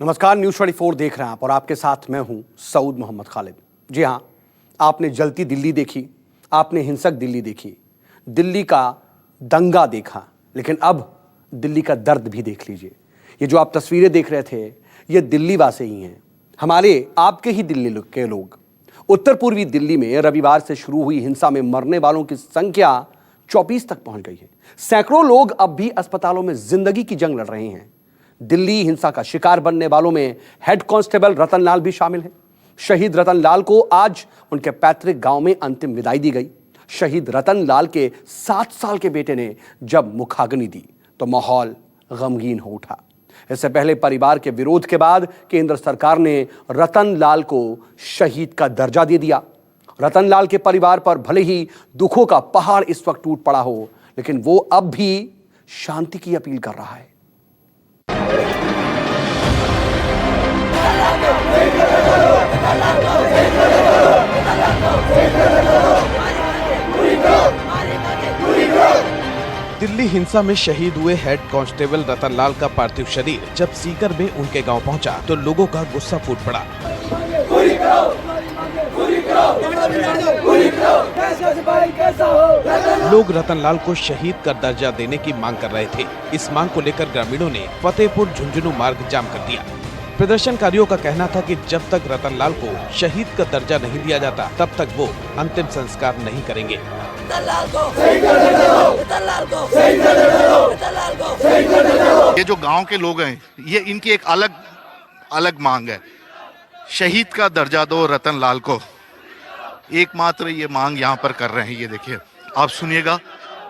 नमस्कार, न्यूज़ 24 देख रहे हैं आप और आपके साथ मैं हूं सऊद मोहम्मद खालिद। जी हां, आपने जलती दिल्ली देखी, आपने हिंसक दिल्ली देखी, दिल्ली का दंगा देखा, लेकिन अब दिल्ली का दर्द भी देख लीजिए। ये जो आप तस्वीरें देख रहे थे, ये दिल्ली वासी ही हैं, हमारे आपके ही दिल्ली के लोग। उत्तर पूर्वी दिल्ली में रविवार से शुरू हुई हिंसा में मरने वालों की संख्या 24 तक पहुंच गई है। सैकड़ों लोग अब भी अस्पतालों में जिंदगी की जंग लड़ रहे हैं। दिल्ली हिंसा का शिकार बनने वालों में हेड कांस्टेबल रतन लाल भी शामिल हैं। शहीद रतन लाल को आज उनके पैतृक गांव में अंतिम विदाई दी गई। शहीद रतन लाल के 7 साल के बेटे ने जब मुखाग्नि दी तो माहौल गमगीन हो उठा। इससे पहले परिवार के विरोध के बाद केंद्र सरकार ने रतन लाल को शहीद का दर्जा दे दिया। रतन लाल के परिवार पर भले ही दुखों का पहाड़ इस वक्त टूट पड़ा हो, लेकिन वो अब भी शांति की अपील कर रहा है। दिल्ली हिंसा में शहीद हुए हेड कांस्टेबल रतन लाल का पार्थिव शरीर जब सीकर में उनके गांव पहुंचा तो लोगों का गुस्सा फूट पड़ा। लोग रतन लाल को शहीद का दर्जा देने की मांग कर रहे थे। इस मांग को लेकर ग्रामीणों ने फतेहपुर झुंझुनू मार्ग जाम कर दिया। प्रदर्शनकारियों का कहना था कि जब तक रतन लाल को शहीद का दर्जा नहीं दिया जाता तब तक वो अंतिम संस्कार नहीं करेंगे। ये जो गांव के लोग हैं, ये इनकी एक अलग मांग है। शहीद का दर्जा दो रतन लाल को, एकमात्र ये मांग यहाँ पर कर रहे हैं। ये देखिए, आप सुनिएगा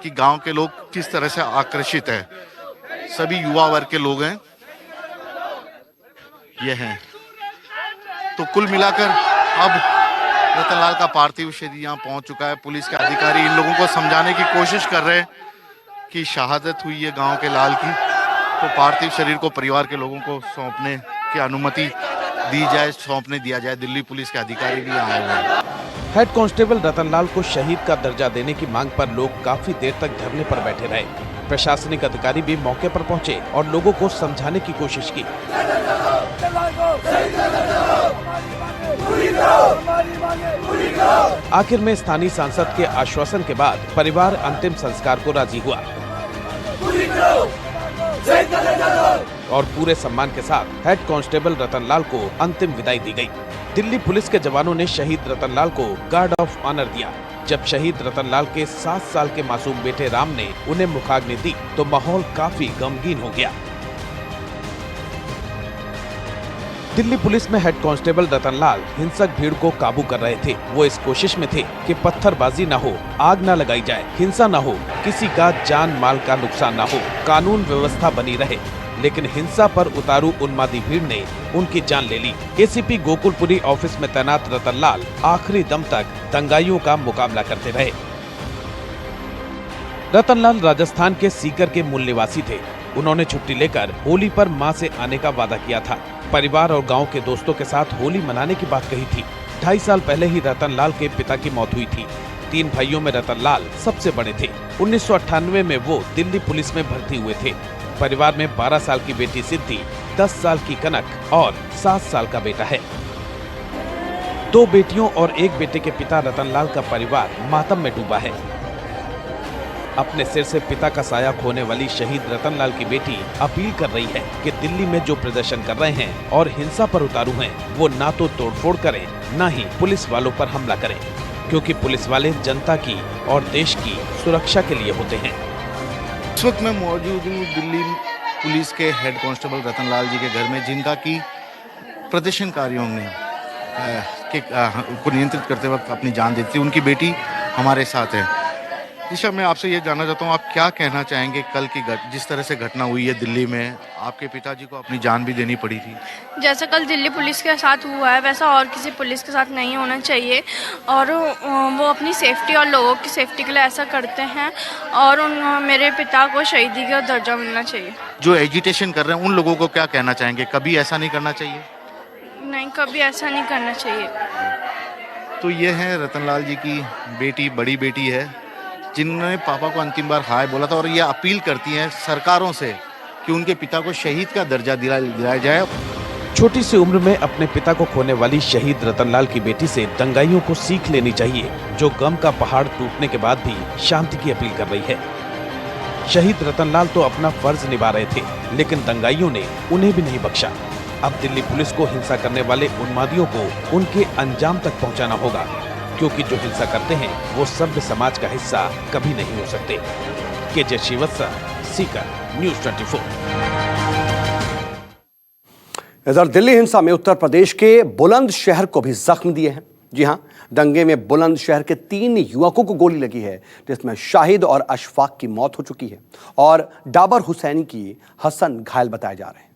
कि गांव के लोग किस तरह से आक्रोशित है। सभी युवा वर्ग के लोग हैं ये हैं। तो कुल मिलाकर अब रतन लाल का पार्थिव शरीर यहाँ पहुंच चुका है। पुलिस के अधिकारी इन लोगों को समझाने की कोशिश कर रहे हैं कि शहादत हुई है गांव के लाल की, तो पार्थिव शरीर को परिवार के लोगों को सौंपने की अनुमति दी जाए, सौंपने दिया जाए। दिल्ली पुलिस के अधिकारी भी आए हुए हैं। हेड कांस्टेबल रतन लाल को शहीद का दर्जा देने की मांग पर लोग काफी देर तक धरने पर बैठे रहे। प्रशासनिक अधिकारी भी मौके पर पहुंचे और लोगों को समझाने की कोशिश की। आखिर में स्थानीय सांसद के आश्वासन के बाद परिवार अंतिम संस्कार को राजी हुआ और पूरे सम्मान के साथ हेड कांस्टेबल रतन लाल को अंतिम विदाई दी गई। दिल्ली पुलिस के जवानों ने शहीद रतन लाल को गार्ड ऑफ ऑनर दिया। जब शहीद रतन लाल के 7 साल के मासूम बेटे राम ने उन्हें मुखाग्नि दी तो माहौल काफी गमगीन हो गया। दिल्ली पुलिस में हेड कांस्टेबल रतन लाल हिंसक भीड़ को काबू कर रहे थे। वो इस कोशिश में थे कि पत्थरबाजी न हो, आग न लगाई जाए, हिंसा न हो, किसी का जान माल का नुकसान न हो, कानून व्यवस्था बनी रहे। लेकिन हिंसा पर उतारू उन्मादी भीड़ ने उनकी जान ले ली। एसीपी गोकुलपुरी ऑफिस में तैनात रतन लाल आखिरी दम तक दंगाइयों का मुकाबला करते रहे। रतन लाल राजस्थान के सीकर के मूल निवासी थे। उन्होंने छुट्टी लेकर होली पर मां से आने का वादा किया था। परिवार और गांव के दोस्तों के साथ होली मनाने की बात कही थी। 2.5 साल पहले ही रतन लाल के पिता की मौत हुई थी। 3 भाइयों में रतन लाल सबसे बड़े थे। 1998 में वो दिल्ली पुलिस में भर्ती हुए थे। परिवार में 12 साल की बेटी सिद्धि, 10 साल की कनक और 7 साल का बेटा है। 2 बेटियों और 1 बेटे के पिता रतन लाल का परिवार मातम में डूबा है। अपने सिर से पिता का साया खोने वाली शहीद रतन लाल की बेटी अपील कर रही है कि दिल्ली में जो प्रदर्शन कर रहे हैं और हिंसा पर उतारू हैं, वो ना तो तोड़फोड़ करें, ना ही पुलिस वालों पर हमला करें, क्योंकि पुलिस वाले जनता की और देश की सुरक्षा के लिए होते हैं। इस वक्त मैं मौजूद हूँ दिल्ली पुलिस के हेड कांस्टेबल रतन लाल जी के घर में, जिनका की प्रदर्शनकारियों ने को नियंत्रित करते वक्त अपनी जान दी थी। उनकी बेटी हमारे साथ है। ईशा, मैं आपसे ये जानना चाहता हूँ, आप क्या कहना चाहेंगे कल की जिस तरह से घटना हुई है दिल्ली में, आपके पिताजी को अपनी जान भी देनी पड़ी थी। जैसा कल दिल्ली पुलिस के साथ हुआ है वैसा और किसी पुलिस के साथ नहीं होना चाहिए और वो अपनी सेफ्टी और लोगों की सेफ्टी के लिए ऐसा करते हैं और मेरे पिता को शहीदी का दर्जा मिलना चाहिए। जो एजिटेशन कर रहे हैं उन लोगों को क्या कहना चाहेंगे, कभी ऐसा नहीं करना चाहिए? नहीं, कभी ऐसा नहीं करना चाहिए। तो ये है रतन लाल जी की बेटी, बड़ी बेटी है, जिन्होंने पापा को अंतिम बार हाय बोला था और ये अपील करती हैं सरकारों से कि उनके पिता को शहीद का दर्जा दिलाया जाए। छोटी सी उम्र में अपने पिता को खोने वाली शहीद रतनलाल की बेटी से दंगाइयों को सीख लेनी चाहिए, जो गम का पहाड़ टूटने के बाद भी शांति की अपील कर रही है। शहीद रतनलाल तो अपना फर्ज निभा रहे थे, लेकिन दंगाइयों ने उन्हें भी नहीं बख्शा। अब दिल्ली पुलिस को हिंसा करने वाले उन्मादियों को उनके अंजाम तक पहुंचाना होगा, क्योंकि जो हिंसा करते हैं वो सभ्य समाज का हिस्सा कभी नहीं हो सकते। के श्रीवत्सव, सीकर, न्यूज़ 24। इधर दिल्ली हिंसा में उत्तर प्रदेश के बुलंदशहर को भी जख्म दिए हैं। जी हां, दंगे में बुलंदशहर के 3 युवकों को गोली लगी है, जिसमें शाहिद और अशफाक की मौत हो चुकी है और डाबर हुसैनी की हसन घायल बताए जा रहे हैं।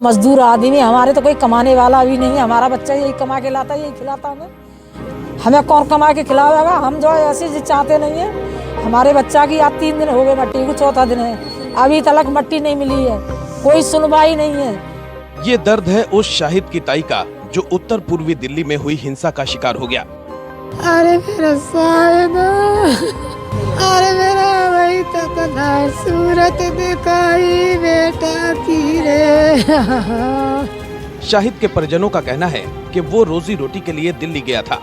मजदूर आदमी, हमारे तो कोई कमाने वाला भी नहीं है। हमारा बच्चा यही कमा के लाता है, यही खिलाता हमें कौन कमा के खिलावेगा? हम जो है ऐसे चाहते नहीं है। हमारे बच्चा की आज 3 दिन हो गए, मट्टी को 4था दिन है, अभी तक मट्टी नहीं मिली है, कोई सुनवाई नहीं है। ये दर्द है उस शाहिद की ताई का जो उत्तर पूर्वी दिल्ली में हुई हिंसा का शिकार हो गया। अरे मेरा शाहिद, अरे मेरा वही सूरत दिखाई बेटा की रे। शाहिद के परिजनों का कहना है कि वो रोजी रोटी के लिए दिल्ली गया था।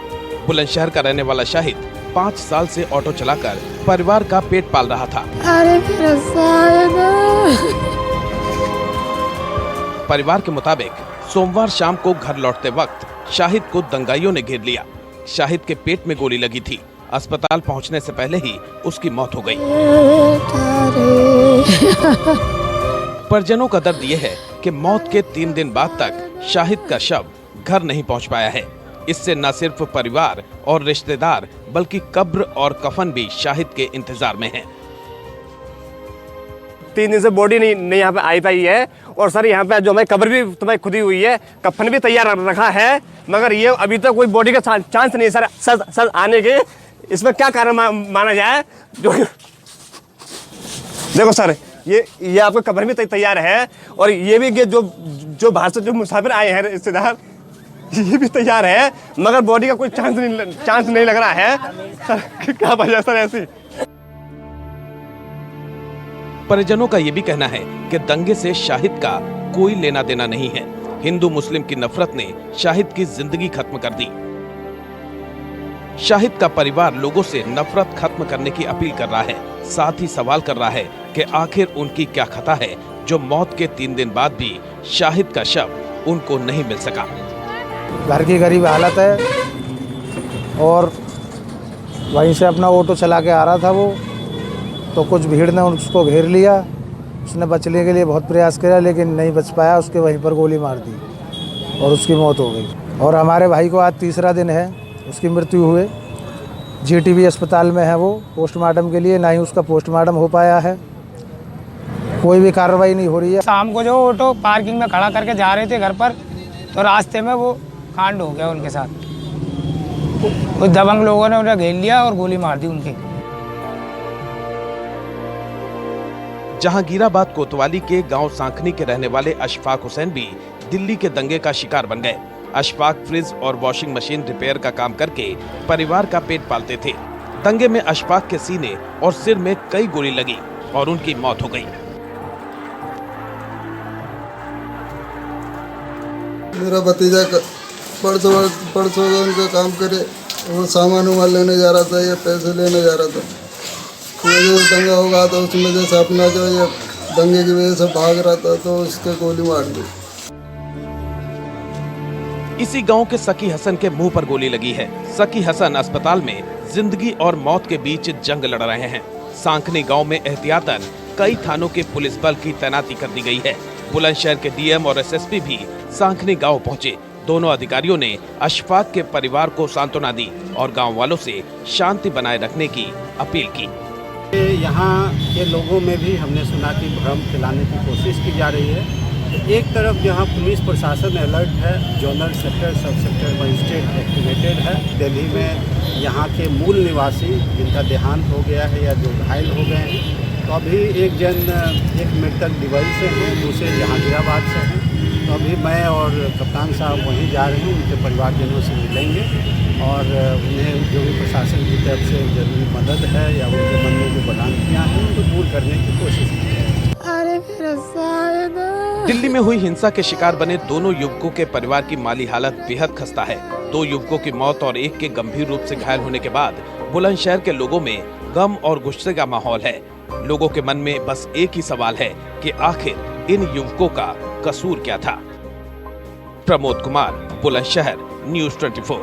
बुलंदशहर का रहने वाला शाहिद 5 साल से ऑटो चलाकर परिवार का पेट पाल रहा था। अरे मेरा शाहिद। परिवार के मुताबिक सोमवार शाम को घर लौटते वक्त शाहिद को दंगाइयों ने घेर लिया। शाहिद के पेट में गोली लगी थी। अस्पताल पहुंचने से पहले ही उसकी मौत हो गई। परिजनों का दर्द यह है कि मौत के 3 दिन बाद तक शाहिद का शव घर नहीं पहुंच पाया है। इससे न सिर्फ परिवार और रिश्तेदार बल्कि कब्र और कफन भी शाहिद के इंतजार में हैं। 3 दिन से बॉडी नहीं यहाँ पे आई पाई है। और सर यहाँ पे जो हमारी कब्र भी तुम्हें खुदी हुई है, कफन भी तैयार रखा है, मगर ये अभी तक कोई बॉडी का चांस नहीं है सर आने के। इसमें क्या कारण माना जाए? जो देखो सर, ये आपको कब्र भी तैयार है, और ये भी जो बाहर से जो मुसाफिर आए हैं रिश्तेदार, ये भी तैयार है, मगर बॉडी का कोई चांस नहीं लग रहा है। सर क्या वजह सर ऐसी? परिजनों का ये भी कहना है कि दंगे से शाहिद का कोई लेना देना नहीं है। हिंदू मुस्लिम की नफरत ने शाहिद की जिंदगी खत्म कर दी। शाहिद का परिवार लोगों से नफरत खत्म करने की अपील कर रहा है, साथ ही सवाल कर रहा है कि आखिर उनकी क्या खता है जो मौत के 3 दिन बाद भी शाहिद का शव उनको नहीं मिल सका। घर की गरीब हालत है, और वहीं से अपना ऑटो चला के आ रहा था वो, तो कुछ भीड़ ने उसको घेर लिया। उसने बचने के लिए बहुत प्रयास किया, लेकिन नहीं बच पाया। उसके वहीं पर गोली मार दी और उसकी मौत हो गई। और हमारे भाई को आज 3रा दिन है उसकी मृत्यु हुए। जीटीबी अस्पताल में है वो पोस्टमार्टम के लिए, ना ही उसका पोस्टमार्टम हो पाया है। कोई भी कार्रवाई नहीं हो रही है। शाम को जो ऑटो पार्किंग में खड़ा करके जा रहे थे घर पर, तो रास्ते में वो कांड हो गया उनके साथ। कुछ दबंग लोगों ने उन्हें घेर लिया और गोली मार दी उनकी। जहांगीराबाद कोतवाली के गांव सांखनी के रहने वाले अशफाक हुसैन भी दिल्ली के दंगे का शिकार बन गए। अशफाक फ्रिज और वॉशिंग मशीन रिपेयर का काम करके परिवार का पेट पालते थे। दंगे में अशफाक के सीने और सिर में कई गोली लगी और उनकी मौत हो गई। मेरा भतीजा परसों उनका काम करे, वो सामान वामान लेने जा रहा था या पैसे लेने जा रहा था। जो दंगा होगा तो उसमें जैसे अपना जो ये दंगे की वजह से भाग रहा था, तो उसके गोली मार दी। इसी गांव के सकी हसन के मुंह पर गोली लगी है। सकी हसन अस्पताल में जिंदगी और मौत के बीच जंग लड़ रहे हैं। सांखनी गांव में एहतियातन कई थानों के पुलिस बल की तैनाती कर दी गई है। बुलंदशहर के डीएम और एसएसपी भी सांखनी गांव पहुंचे। दोनों अधिकारियों ने अशफाक के परिवार को सांत्वना दी और गांव वालों से शांति बनाए रखने की अपील की। यहाँ के लोगों में भी हमने सुना कि भ्रम फैलाने की कोशिश की जा रही है। एक तरफ जहाँ पुलिस प्रशासन अलर्ट है, जोनल सेक्टर, सब सेक्टर, मजिस्ट्रेट एक्टिवेटेड है। दिल्ली में यहाँ के मूल निवासी जिनका देहांत हो गया है या जो घायल हो गए हैं, तो अभी एक मृतक दुबई से हैं, दूसरे जहांगीराबाद से हैं। तो अभी मैं और कप्तान साहब वहीं जा रहे हैं, उनके परिवारजनों से मिलेंगे और उन्हें जो भी प्रशासन की तरफ से जरूरी मदद है या उनके मन में जो भ्रांतियाँ हैं उनको दूर करने की कोशिश की। अरे मेरा शाहिद। दिल्ली में हुई हिंसा के शिकार बने दोनों युवकों के परिवार की माली हालत बेहद खस्ता है। 2 युवकों की मौत और एक के गंभीर रूप से घायल होने के बाद बुलंदशहर के लोगों में गम और गुस्से का माहौल है। लोगों के मन में बस एक ही सवाल है कि आखिर इन युवकों का कसूर क्या था। प्रमोद कुमार, बुलंदशहर, न्यूज़ 24।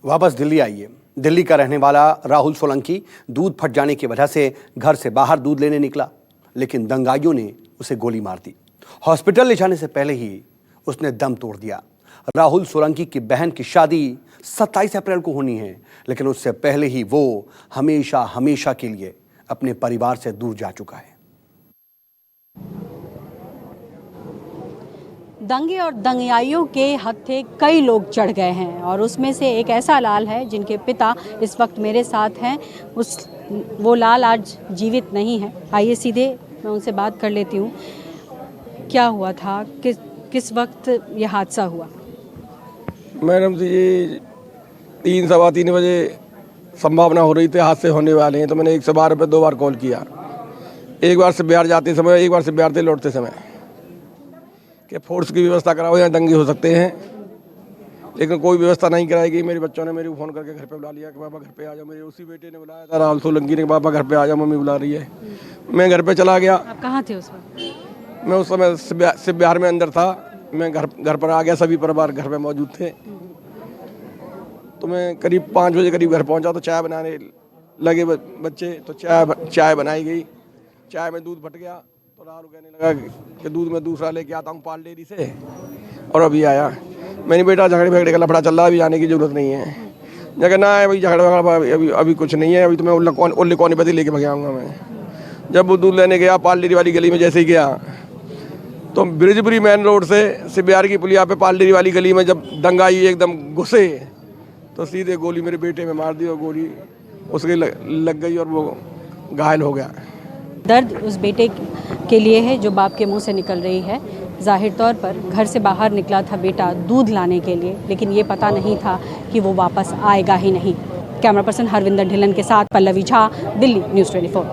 वापस दिल्ली आइए। दिल्ली का रहने वाला राहुल सोलंकी दूध फट जाने की वजह से घर से बाहर दूध लेने निकला, लेकिन दंगाइयों ने उसे गोली मार दी। हॉस्पिटल ले जाने से पहले ही उसने दम तोड़ दिया। राहुल सोलंकी की बहन की शादी 27 अप्रैल को होनी है, लेकिन उससे पहले ही वो हमेशा हमेशा के लिए अपने परिवार से दूर जा चुका है। दंगे और दंगाइयों के हत्थे कई लोग चढ़ गए हैं और उसमें से एक ऐसा लाल है जिनके पिता इस वक्त मेरे साथ हैं। वो लाल आज जीवित नहीं है। आइए सीधे मैं उनसे बात कर लेती हूँ। क्या हुआ था, किस वक्त ये हादसा हुआ? मैडम जी, ये 3 सवा 3 बजे संभावना हो रही थी हादसे होने वाले हैं, तो मैंने 112 पे 2 बार कॉल किया। एक बार से बिहार जाते समय, एक बार से बिहार से लौटते समय, कि फोर्स की व्यवस्था कराओ, यहाँ दंगे हो सकते हैं। लेकिन कोई व्यवस्था नहीं कराई गई। मेरे बच्चों ने मेरे को फ़ोन करके घर पे बुला लिया कि पापा घर पे आ जाओ। मेरे उसी बेटे ने बुलाया था, राहुल सोलंकी ने, पापा घर पे आ जाओ, मम्मी बुला रही है। मैं घर पे चला गया। आप कहाँ थे उस वक्त? मैं उस समय सिर्फ बिहार में अंदर था। मैं घर पर आ गया, सभी परिवार घर में मौजूद थे। तो मैं करीब 5 बजे करीब घर पहुंचा तो चाय बनाने लगे बच्चे, तो चाय बनाई गई। चाय में दूध फट गया तो राहुल कहने लगा कि दूध में दूसरा लेके आता हूँ पाल डेयरी से, और अभी आया। मैंने बेटा झगड़े झगड़े का लफड़ा चल रहा है, अभी आने की जरूरत नहीं है। जगह ना है भाई, झगड़ा अभी कुछ नहीं है। अभी तो मैं उल्ले कौन पति लेके भग आऊँगा। मैं जब वो दूध लेने गया पाल डेयरी वाली गली में, जैसे ही गया तो ब्रिजपुरी मेन रोड से बिहार की पुलिया पे पाल डेयरी वाली गली में जब दंगाई एकदम घुसे तो सीधे गोली मेरे बेटे में मार दी और गोली उसके लग गई और वो घायल हो गया। दर्द उस बेटे के लिए है जो बाप के मुंह से निकल रही है। जाहिर तौर पर घर से बाहर निकला था बेटा दूध लाने के लिए, लेकिन ये पता नहीं था कि वो वापस आएगा ही नहीं। कैमरा पर्सन हरविंदर ढिल्लन के साथ पल्लवी झा, दिल्ली, न्यूज़ 24।